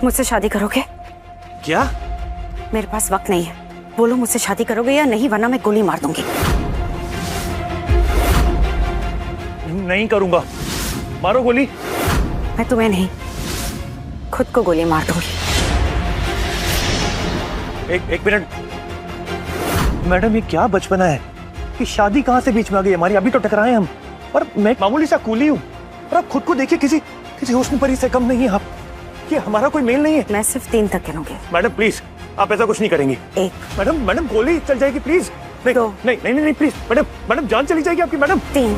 मुझसे शादी करोगे? क्या? मेरे पास वक्त नहीं है, बोलो मुझसे शादी करोगे या नहीं, वरना मैं गोली मार दूंगी। नहीं करूंगा। मारो गोली। मैं तुम्हें नहीं, खुद को गोली मार दूंगी। एक मिनट मैडम, ये क्या बचपना है कि शादी कहां से बीच में आ गई हमारी? अभी तो टकराए हम, और मैं एक मामूली सा कूली हूँ, और आप खुद को देखिए किसी हुस्न परी से कम नहीं है आप। ये हमारा कोई मेल नहीं है। मैं सिर्फ 3 तक गिनूंगी। मैडम प्लीज, आप ऐसा कुछ नहीं करेंगी। 1 मैडम गोली चल जाएगी प्लीज। नहीं 2 नहीं प्लीज मैडम जान चली जाएगी आपकी मैडम। 3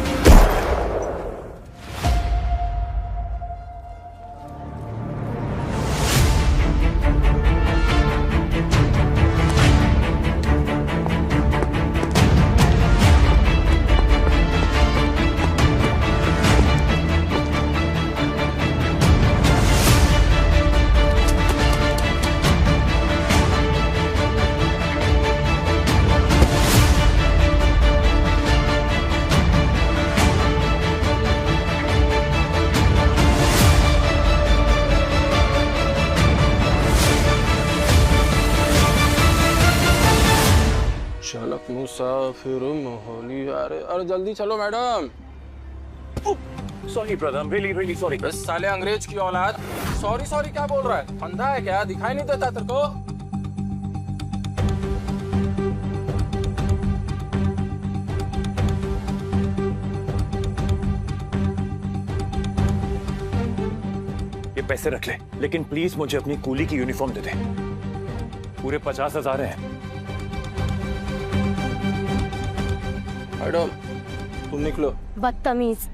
चलक मुसाफिर मोहली। अरे जल्दी चलो madam. Sorry brother, really sorry. बस साले अंग्रेज की औलाद, सॉरी क्या बोल रहा है? अंधा है क्या? दिखाई नहीं देता तेरे को? ये पैसे रख ले, लेकिन प्लीज मुझे अपनी कूली की यूनिफॉर्म दे दे। पूरे 50,000 हैं। मैडम तुम निकलो। बदतमीज।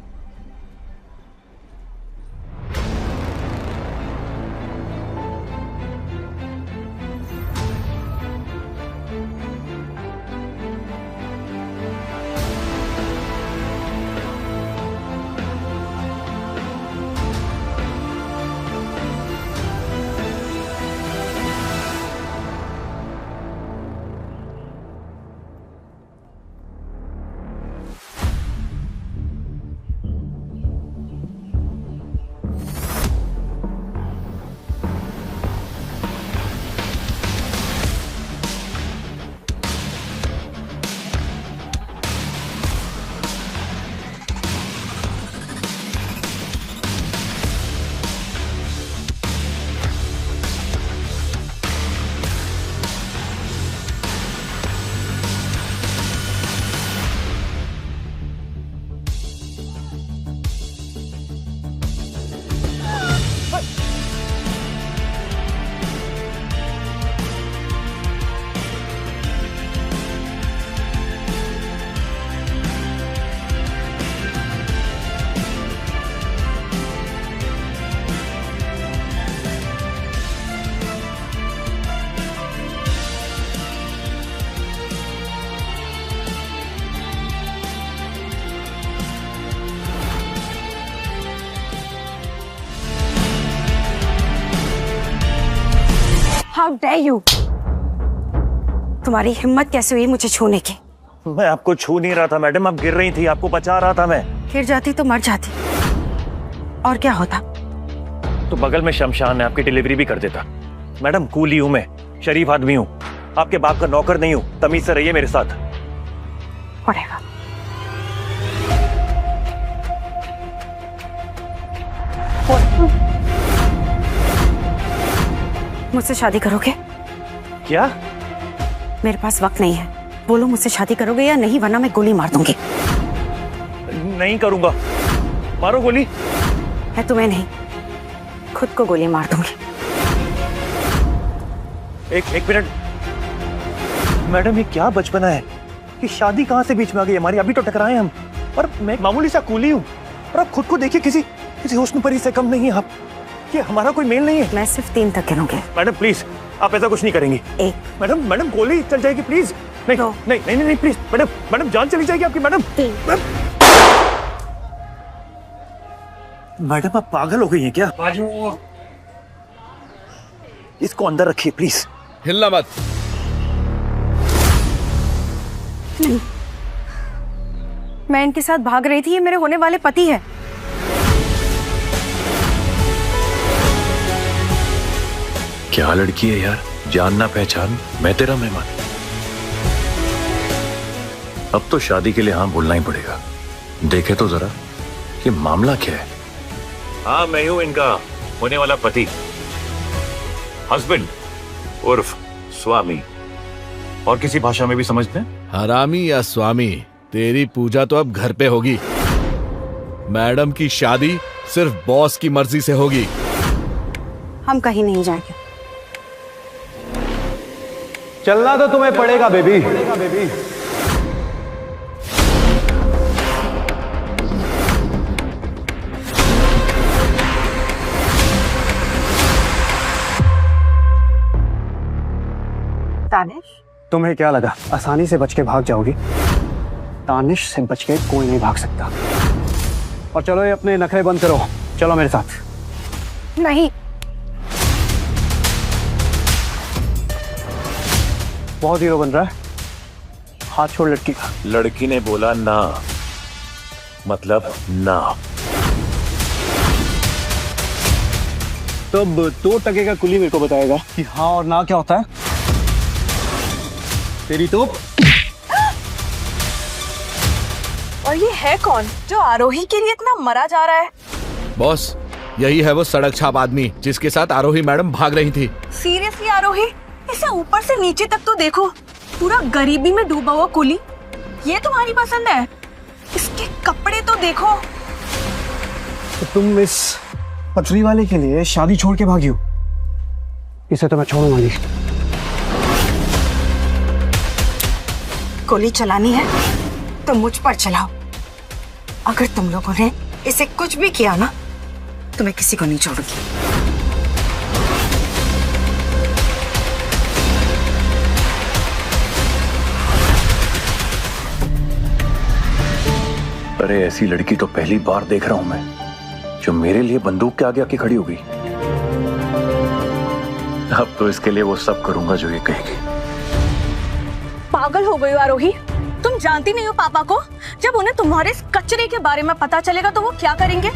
How dare you? तुम्हारी हिम्मत कैसे हुई मुझे छूने की? मैं आपको छू नहीं रहा था मैडम, आप गिर रही थी, आपको बचा रहा था मैं। गिर जाती तो मर जाती, और क्या होता? तो बगल में शमशान है, आपकी डिलीवरी भी कर देता। मैडम कूली हूं मैं, शरीफ आदमी हूं, आपके बाप का नौकर नहीं हूं। तमीज से रहिए मेरे साथ। पड़ेगा। मुझसे शादी करोगे? क्या? मेरे पास वक्त नहीं है, बोलो मुझसे शादी करोगे या नहीं, वरना मैं गोली मार दूंगी। नहीं करूंगा। मारो गोली। मैं तुम्हें नहीं, खुद को गोली मार दूंगी। एक मिनट मैडम, ये क्या बचपना है कि शादी कहां से बीच में आ गई हमारी? अभी तो टकराए हम, और मैं एक मामूली सा कूली हूँ, और आप खुद को देखिए किसी हुस्न परी से कम नहीं है आप। ये हमारा कोई मेल नहीं है। मैं सिर्फ 3 तक गिनूंगी। मैडम प्लीज, आप ऐसा कुछ नहीं करेंगी। 1 मैडम गोली चल जाएगी प्लीज। नहीं 2 नहीं प्लीज मैडम जान चली जाएगी आपकी मैडम। 3 मैडम आप पागल हो गई हैं क्या? इसको अंदर रखिए प्लीज। हिलना मत। नहीं, मैं इनके साथ भाग रही थी, ये मेरे होने वाले पति है। क्या लड़की है यार, जान ना पहचान, मैं तेरा मेहमान। अब तो शादी के लिए हाँ बोलना ही पड़ेगा। देखे तो जरा ये मामला क्या है। हाँ, मैं हूं इनका होने वाला पति, हस्बैंड उर्फ स्वामी, और किसी भाषा में भी समझ लें। हरामी या स्वामी, तेरी पूजा तो अब घर पे होगी। मैडम की शादी सिर्फ बॉस की मर्जी से होगी। हम कहीं नहीं जाएंगे। चलना तो तुम्हें पड़ेगा बेबी। तानिश, तुम्हें क्या लगा आसानी से बच के भाग जाओगी? तानिश से बच के कोई नहीं भाग सकता। और चलो ये अपने नखरे बंद करो, चलो मेरे साथ। नहीं। बहुत हीरो बन रहा है, हाथ छोड़ लड़की का। लड़की ने बोला ना, मतलब ना। तो 2 टके का कुली मेरे को बताएगा कि हाँ और ना क्या होता है। तेरी तो और ये है कौन जो आरोही के लिए इतना मरा जा रहा है? बॉस, यही है वो सड़क छाप आदमी जिसके साथ आरोही मैडम भाग रही थी। सीरियसली आरोही, इसे ऊपर से नीचे तक तो देखो, पूरा गरीबी में डूबा हुआ कुली। ये तुम्हारी पसंद है? इसके कपड़े तो देखो। तो तुम इस पथरी वाले के लिए शादी छोड़ के भागी हो? इसे तो मैं छोड़ूंगा नहीं। गोली चलानी है तो मुझ पर चलाओ। अगर तुम लोगों ने इसे कुछ भी किया ना तो मैं किसी को नहीं छोड़ूंगी। अरे ऐसी लड़की तो पहली बार देख रहा हूं मैं, जो मेरे लिए बंदूक के आगे आके खड़ी होगी। अब तो इसके लिए वो सब करूंगा जो ये कहेगी। पागल हो गई हो आरोही, तुम जानती नहीं हो पापा को? जब उन्हें तुम्हारे इस कचरे के बारे में पता चलेगा तो वो क्या करेंगे?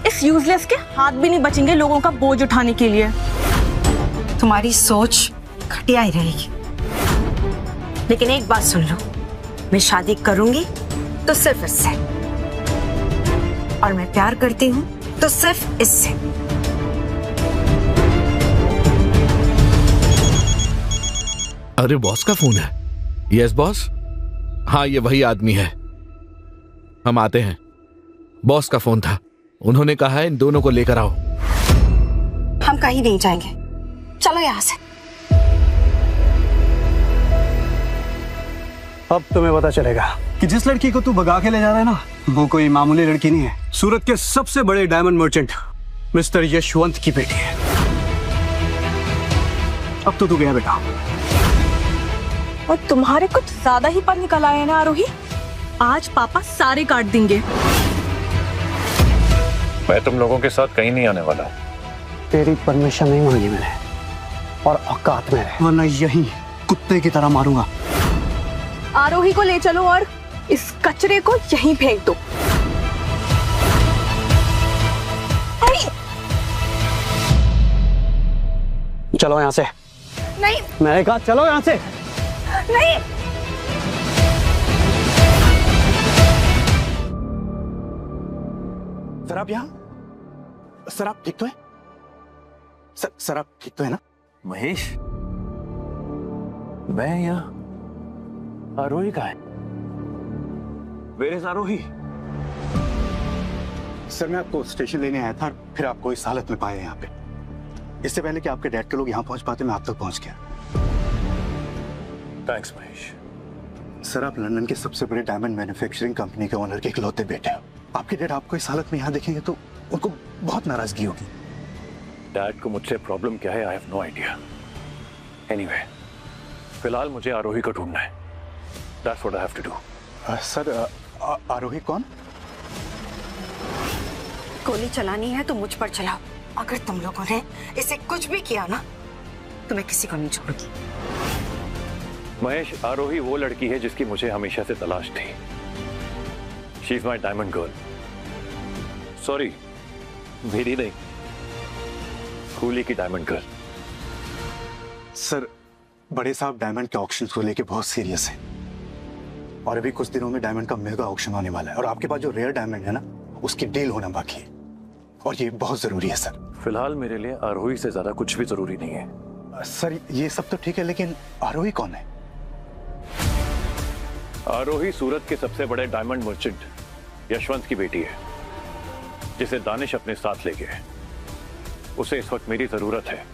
इस यूजलेस के हाथ भी नहीं बचेंगे लोगों का बोझ उठाने के लिए। तुम्हारी सोच घटिया ही रहेगी, लेकिन एक बात सुन लो, मैं शादी करूंगी तो सिर्फ इससे, और मैं प्यार करती हूँ तो सिर्फ इससे। अरे बॉस का फोन है। यस बॉस, हाँ ये वही आदमी है, हम आते हैं। बॉस का फोन था, उन्होंने कहा है इन दोनों को लेकर आओ। हम कहीं नहीं जाएंगे, चलो यहाँ से। अब तुम्हें पता चलेगा कि जिस लड़की को तू भगा के ले जा रहा है ना, वो कोई मामूली लड़की नहीं है। सूरत के सबसे बड़े डायमंड मर्चेंट मिस्टर यशवंत की बेटी है। अब तो तू गया बेटा। और तुम्हारे कुछ ज्यादा ही पर निकल आए हैं ना आरोही, आज पापा सारे काट देंगे। मैं तुम लोगों के साथ कहीं नहीं आने वाला। तेरी परमिशन नहीं मांगी मैंने, और औकात में रहे, वरना यहीं कुत्ते की तरह मारूंगा। आरोही को ले चलो और इस कचरे को यहीं फेंक दो। चलो यहाँ से। नहीं मैंने कहा चलो यहाँ से। नहीं, सर आप यहाँ? सर आप ठीक तो है? सर आप ठीक तो है ना? महेश, मैं यहाँ, आरोही का है। Where is Aarohi? सर मैं आपको स्टेशन लेने आया था, फिर आपको इस हालत में पाया यहाँ पे। इससे पहले कि आपके डैड के लोग यहाँ पहुंच पाते, मैं आप तक पहुंच गया। थैंक्स महेश। सर आप लंदन के सबसे बड़े डायमंड मैन्युफैक्चरिंग कंपनी के ओनर के इकलौते बेटे हो। आपके डैड आपको इस हालत में यहाँ देखेंगे तो उनको बहुत नाराजगी होगी। डैड को मुझसे प्रॉब्लम क्या है, I have no idea. Anyway, फिलहाल मुझे आरोही को ढूंढना है। That's what I have to do. Sir Aarohi कौन? गोली चलानी है तो मुझ पर चलाओ। अगर तुम लोगों ने इसे कुछ भी किया ना तो मैं किसी को नहीं छोड़ूंगी। महेश, आरोही वो लड़की है जिसकी मुझे हमेशा से तलाश थी। She is my diamond girl. Sorry, मेरी नहीं, कूली की डायमंड गर्ल। सर, बड़े साहब डायमंड के ऑक्शन को लेके बहुत सीरियस हैं और अभी कुछ दिनों में डायमंड का मेगा ऑक्शन होने वाला है और आपके पास जो रेयर डायमंड है ना, उसकी डील होना बाकी है और ये बहुत जरूरी है सर। फिलहाल मेरे लिए आरोही से ज्यादा कुछ भी जरूरी नहीं है। सर ये सब तो ठीक है, लेकिन आरोही कौन है? आरोही सूरत के सबसे बड़े डायमंड मर्चेंट यशवंत की बेटी है, जिसे दानिश अपने साथ ले गया है। उसे इस वक्त मेरी जरूरत है,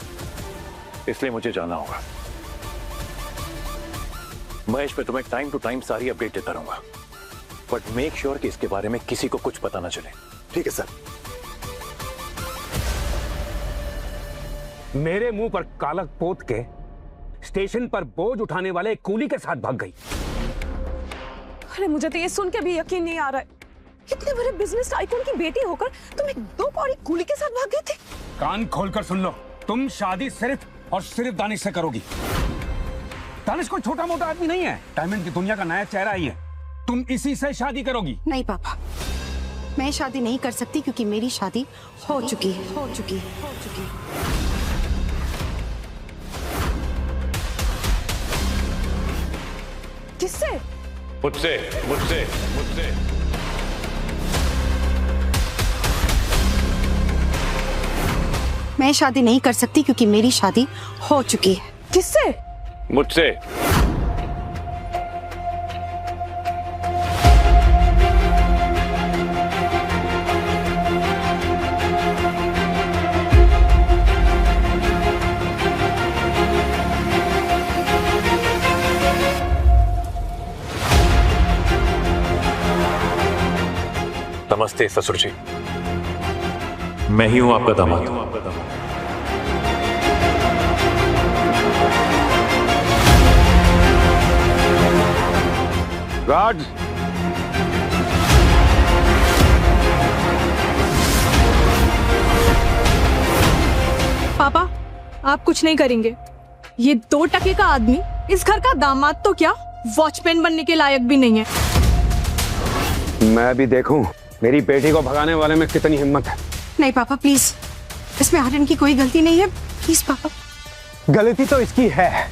इसलिए मुझे जाना होगा। महेश, मैं तुम्हें टाइम टू टाइम सारी अपडेट देता रहूंगा, बट मेक श्योर कि इसके बारे में किसी को कुछ पता ना चले। ठीक है सर। मेरे मुंह पर कालक पोत के स्टेशन पर बोझ उठाने वाले एक कूली के साथ भाग गई। अरे मुझे तो ये सुन के भी यकीन नहीं आ रहा है, इतने बड़े बिजनेस टाइकून की बेटी होकर तुम एक 2 कौड़ी कूली के साथ भाग गए थे। कान खोलकर सुन लो, तुम शादी सिर्फ और सिर्फ दानिश से करोगी। दानिश कोई छोटा मोटा आदमी नहीं है, डायमंड की दुनिया का नया चेहरा ही है। तुम इसी से शादी करोगी। नहीं पापा, मैं शादी नहीं कर सकती क्योंकि मेरी शादी हो चुकी है। किससे? मुझसे। मैं शादी नहीं कर सकती क्योंकि मेरी शादी हो चुकी है। किससे? मुझसे। नमस्ते ससुर जी, मैं ही हूं आपका दामाद। गार्ड, पापा आप कुछ नहीं करेंगे। ये 2 टके का आदमी इस घर का दामाद तो क्या, वॉचमैन बनने के लायक भी नहीं है। मैं भी देखूं मेरी बेटी को भगाने वाले में कितनी हिम्मत है। नहीं पापा प्लीज, इसमें आर्यन की कोई गलती नहीं है, प्लीज पापा। गलती तो इसकी है,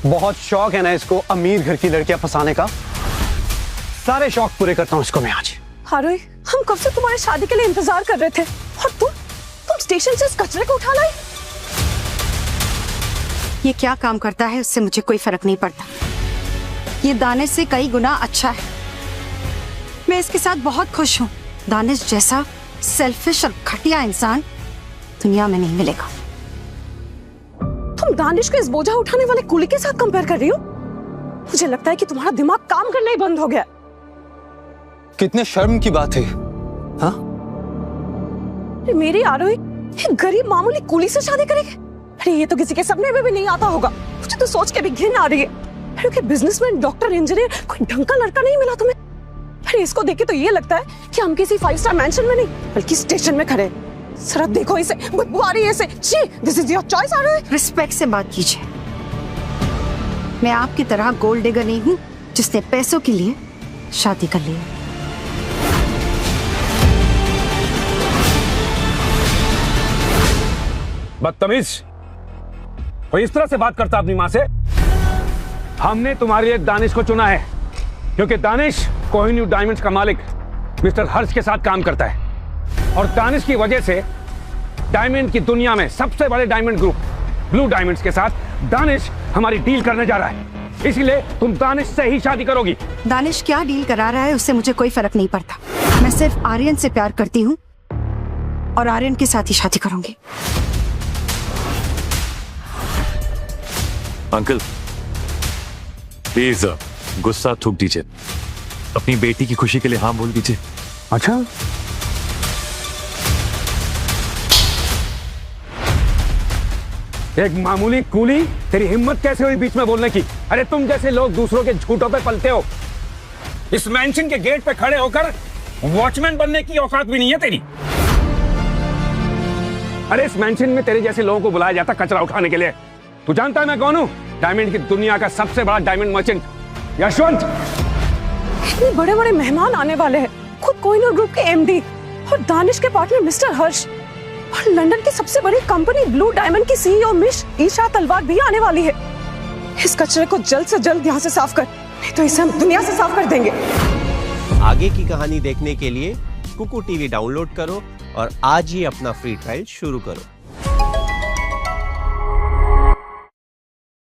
बहुत शौक है ना इसको अमीर घर की लड़कियां फंसाने का। सारे शौक पूरे करता हूँ इसको मैं आज। आरोही, हम कब से तुम्हारी शादी के लिए इंतजार कर रहे थे और तुम स्टेशन से इस कचरे को उठा लाई। ये क्या काम करता है उससे मुझे कोई फर्क नहीं पड़ता। ये दानिश से कई गुना अच्छा है, मैं इसके साथ बहुत खुश हूँ। दानिश जैसा सेल्फिश और घटिया इंसान दुनिया में नहीं मिलेगा। तुम दानिश को इस बोझा उठाने वाले कूली के साथ कंपेयर कर रही हो? मुझे लगता है कि तुम्हारा दिमाग काम करना ही बंद हो गया। कितने शर्म की बात है। हाँ, मेरी आरोही एक गरीब मामूली कूली से शादी करेगी? अरे ये तो किसी के सपने में भी नहीं आता होगा। मुझे तो सोच के भी घिन आ रही है। अरे बिजनेसमैन, डॉक्टर, इंजीनियर, कोई ढंग का लड़का नहीं मिला तुम्हें? अरे इसको देख के तो ये लगता है कि हम किसी 5 स्टार मैंशन में नहीं बल्कि स्टेशन में खड़े। सर देखो इसे, बदबू आ रही है इसे। जी, this is your choice Aarohi. Respect से बात कीजिए। मैं आपकी तरह गोल्ड डिगर नहीं हूँ जिसने पैसों के लिए शादी कर ली। बदतमीज, और इस तरह से बात करता अपनी माँ से। हमने तुम्हारे लिए दानिश को चुना है क्योंकि दानिश कोहिनूर डायमंड्स का मालिक मिस्टर हर्ष के साथ काम करता है और दानिश की वजह से डायमंड की दुनिया में सबसे बड़े डायमंड ग्रुप ब्लू डायमंड्स के साथ दानिश हमारी डील करने जा रहा है। इसीलिए तुम दानिश से ही शादी करोगी। दानिश क्या डील करा रहा है उससे मुझे कोई फर्क नहीं पड़ता। मैं सिर्फ आर्यन से प्यार करती हूँ और आर्यन के साथ ही शादी करूंगी। अंकल प्लीज गुस्सा थूक दीजिए, अपनी बेटी की खुशी के लिए हाँ बोल दीजिए। अच्छा, एक मामूली कूली, तेरी हिम्मत कैसे हुई बीच में बोलने की? अरे तुम जैसे लोग दूसरों के झूठों पे पलते हो। इस मैंशन के गेट पे खड़े होकर वॉचमैन बनने की औकात भी नहीं है तेरी। अरे इस मैंशन में तेरे जैसे लोगों को बुलाया जाता कचरा उठाने के लिए। तू जानता है मैं कौन हूं? डायमंड की दुनिया का सबसे बड़ा डायमंड मर्चेंट यशवंत। इतने बड़े बड़े मेहमान आने वाले हैं, खुद कोहिनूर ग्रुप के एमडी और दानिश के पार्टनर मिस्टर हर्ष। और लंदन की सबसे बड़ी कंपनी ब्लू डायमंड की सीईओ मिस ईशा तलवार भी आने वाली है। इस कचरे को जल्द से जल्द यहाँ से साफ कर, नहीं तो इसे हम दुनिया से साफ कर देंगे। आगे की कहानी देखने के लिए कुकू टीवी डाउनलोड करो और आज ही अपना फ्री ट्रायल शुरू करो।